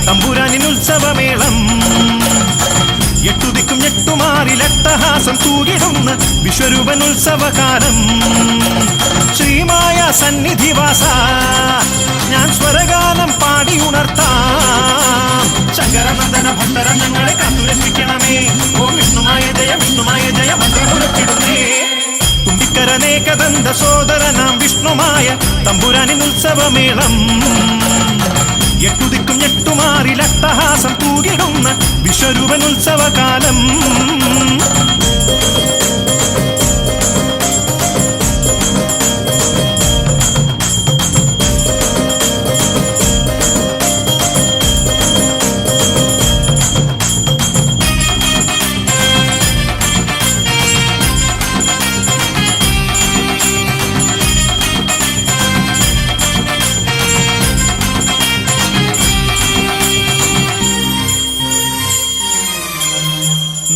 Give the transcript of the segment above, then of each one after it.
തമ്പുരാനിനുത്സവമേളം എട്ടുദിക്കും ഞെട്ടുമാറിലട്ടഹാസം തൂകിടുന്ന വിശ്വരൂപനുത്സവകാലം ശ്രീമായ സന്നിധിവാസ ഞാൻ സ്വരഗാനം പാടി ഉണർത്താം ശങ്കരനന്ദന ഭട്ടര ഞങ്ങളെ കാത്തുരക്ഷിക്കണമേ ഓ വിഷ്ണുമായ ജയ വിഷ്ണുമായ ജയ മന്ത്രമുരച്ചിടുന്നേ തുമ്പിക്കരനേകദന്ത സോദരനാം വിഷ്ണുമായ തമ്പുരാനിനുത്സവമേളം എട്ടുദിക്കും ഞെട്ടുമാറിലട്ടഹാസം തൂകിടുന്ന വിശ്വരൂപനുത്സവകാലം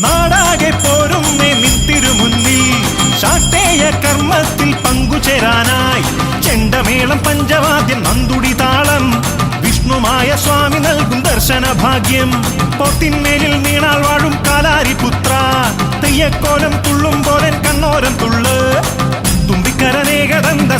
നാടാകെ പോരുന്നേ നിന്തിരുമുന്നിൽ ശാക്തേയ കർമ്മത്തിൽ പങ്കുചേരാനായി ചെണ്ടമേളം പഞ്ചവാദ്യം നന്തുടി താളം വിഷ്ണുമായ സ്വാമി നൽകും ദർശന ഭാഗ്യം പോത്തിന്മേലിൽ നീണാൾ വാഴും കാലാരിപുത്ര തെയ്യക്കോലം തുള്ളും പോലൻ കണ്ണോരം തുള്ള് തുമ്പിക്കരനേകദന്ത